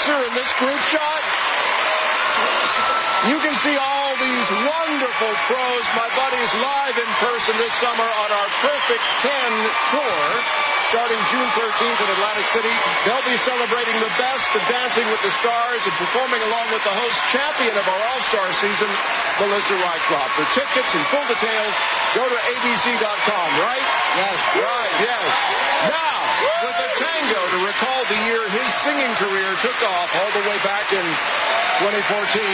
dancer in this group shot? You can see all these wonderful pros, my buddies, live in person this summer on our Perfect 10 tour. Starting June 13th in Atlantic City, they'll be celebrating the best of Dancing with the Stars and performing along with the host champion of our All-Star season, Melissa Rycroft. For tickets and full details, go to abc.com, right? Yes. Right, yes. Now, with the Tango to recall the year his singing career took off all the way back in 2014,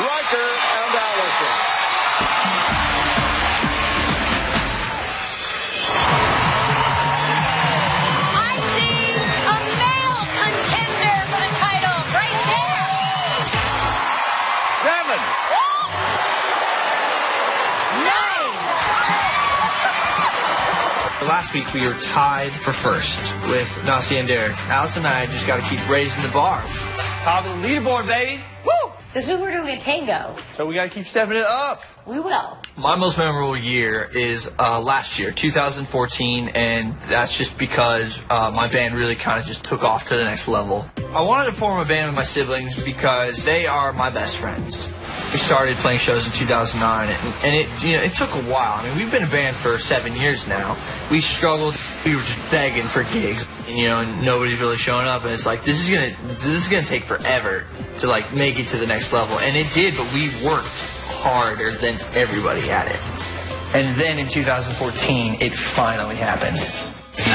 Riker and Allison. Last week we were tied for first with Nastia and Derek. Allison and I just got to keep raising the bar. Top of the leaderboard, baby. Woo! This week we're doing a tango. So we got to keep stepping it up. We will. My most memorable year is last year, 2014, and that's just because my band really kind of just took off to the next level. I wanted to form a band with my siblings because they are my best friends. We started playing shows in 2009, and it took a while. I mean, we've been a band for 7 years now. We struggled. We were just begging for gigs, and nobody's really showing up. And it's like this is gonna take forever to like make it to the next level, and it did. But we worked harder than everybody at it. And then in 2014, it finally happened. We're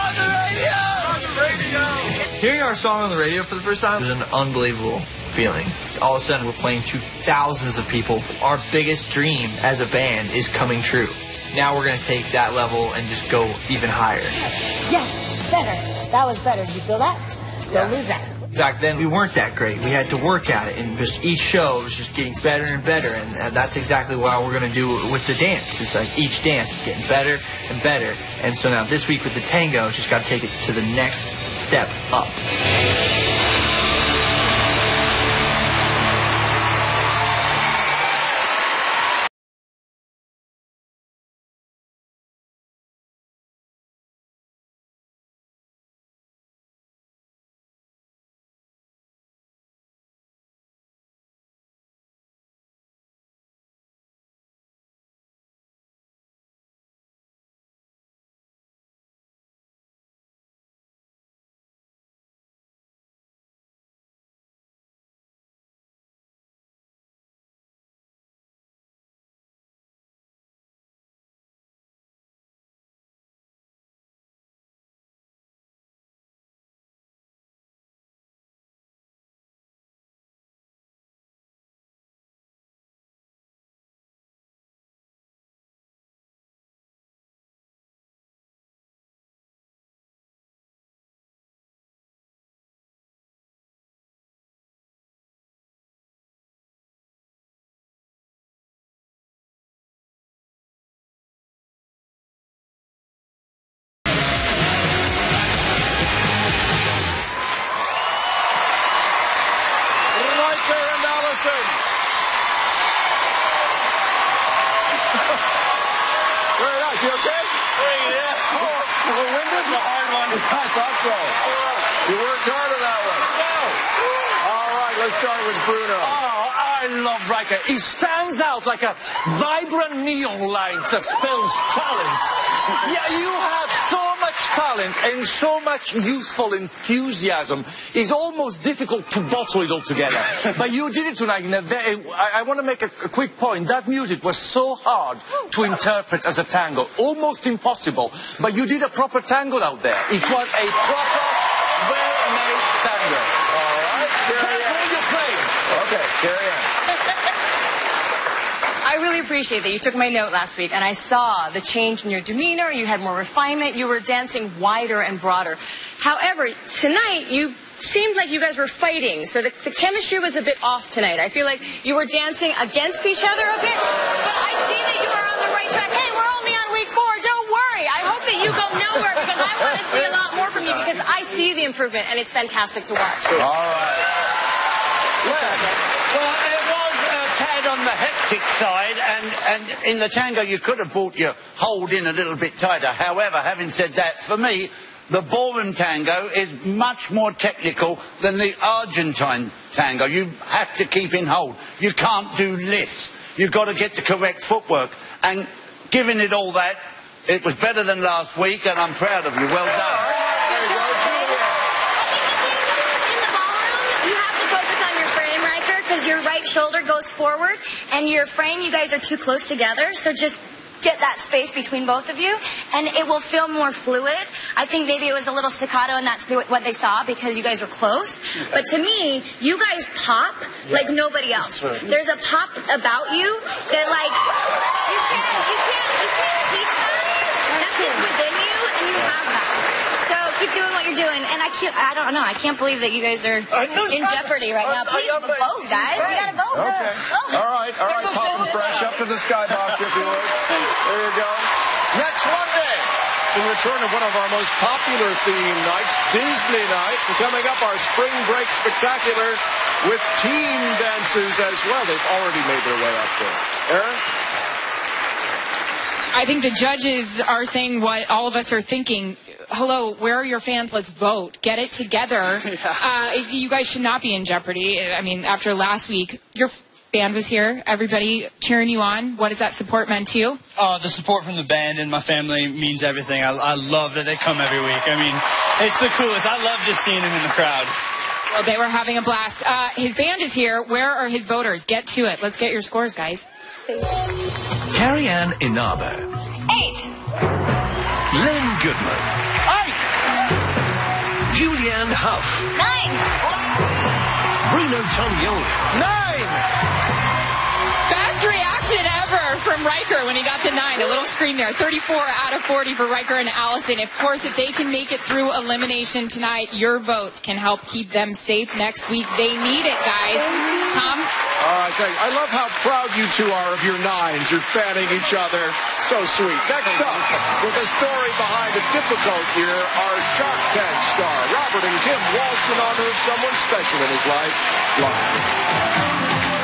on the radio! Hearing our song on the radio for the first time was an unbelievable feeling. All of a sudden, we're playing to thousands of people. Our biggest dream as a band is coming true. Now we're going to take that level and just go even higher. Yes, better. That was better. Did you feel that? Don't lose that. Back then, we weren't that great. We had to work at it, and just each show was just getting better and better, and that's exactly what we're going to do with the dance. It's like each dance is getting better and better, and so now this week with the Tango, just got to take it to the next step up. Very nice. You okay? Yeah. Oh, the wind was a hard one. I thought so. You worked hard on that one. All right, let's start with Bruno. Oh, I love Riker. He stands out like a vibrant neon light that spells talent. Yeah, you have so much talent and so much youthful enthusiasm. It's almost difficult to bottle it all together. But you did it tonight. I want to make a quick point. That music was so hard to interpret as a tango. Almost impossible. But you did a proper tango out there. It was a proper, well-made tango. All right, carry on. Your praise. Okay, carry on. I really appreciate that. You took my note last week, and I saw the change in your demeanor. You had more refinement. You were dancing wider and broader. However, tonight, you seemed like you guys were fighting, so the chemistry was a bit off tonight. I feel like you were dancing against each other a bit, but I see that you are on the right track. Hey, we're only on week 4. Don't worry. I hope that you go nowhere, because I want to see a lot more from you, because I see the improvement, and it's fantastic to watch. All right. Well, it was a tad on the hectic side, and in the tango you could have brought your hold in a little bit tighter. However, having said that, for me, the ballroom tango is much more technical than the Argentine tango. You have to keep in hold. You can't do lifts. You've got to get the correct footwork. And given it all that, it was better than last week, and I'm proud of you. Well done. Because your right shoulder goes forward and your frame, you guys are too close together, so just get that space between both of you and it will feel more fluid. I think maybe it was a little staccato and that's what they saw because you guys were close, but to me you guys pop like nobody else. There's a pop about you that like you can't teach that. That's just within you and you have that. So keep doing what you're doing, and I can't believe that you guys are in jeopardy right now. Please vote, guys. You gotta vote. Okay. All right. Pop and fresh up to the skybox if you would. There you go. Next Monday, in return of one of our most popular theme nights, Disney Night. And coming up, our Spring Break Spectacular with team dances as well. They've already made their way up there. Aaron? I think the judges are saying what all of us are thinking. Hello, where are your fans? Let's vote. Get it together. You guys should not be in jeopardy. I mean, after last week, your band was here. Everybody cheering you on. What has that support meant to you? The support from the band and my family means everything. I love that they come every week. I mean, it's the coolest. I love just seeing them in the crowd. Well, they were having a blast. His band is here. Where are his voters? Get to it. Let's get your scores, guys. Carrie-Anne Inaba. 8. Len Goodman. 8. Julianne Hough. 9. Bruno Tognoli. 9. Best reaction ever from Riker when he got the 9. A little scream there. 34 out of 40 for Riker and Allison. Of course, if they can make it through elimination tonight, your votes can help keep them safe next week. They need it, guys. Tom? I love how proud you two are of your 9s. You're fanning each other. So sweet. Next up, with a story behind a difficult year, our Shark Tank star, Robert and Kim Waltz, in honor of someone special in his life, live.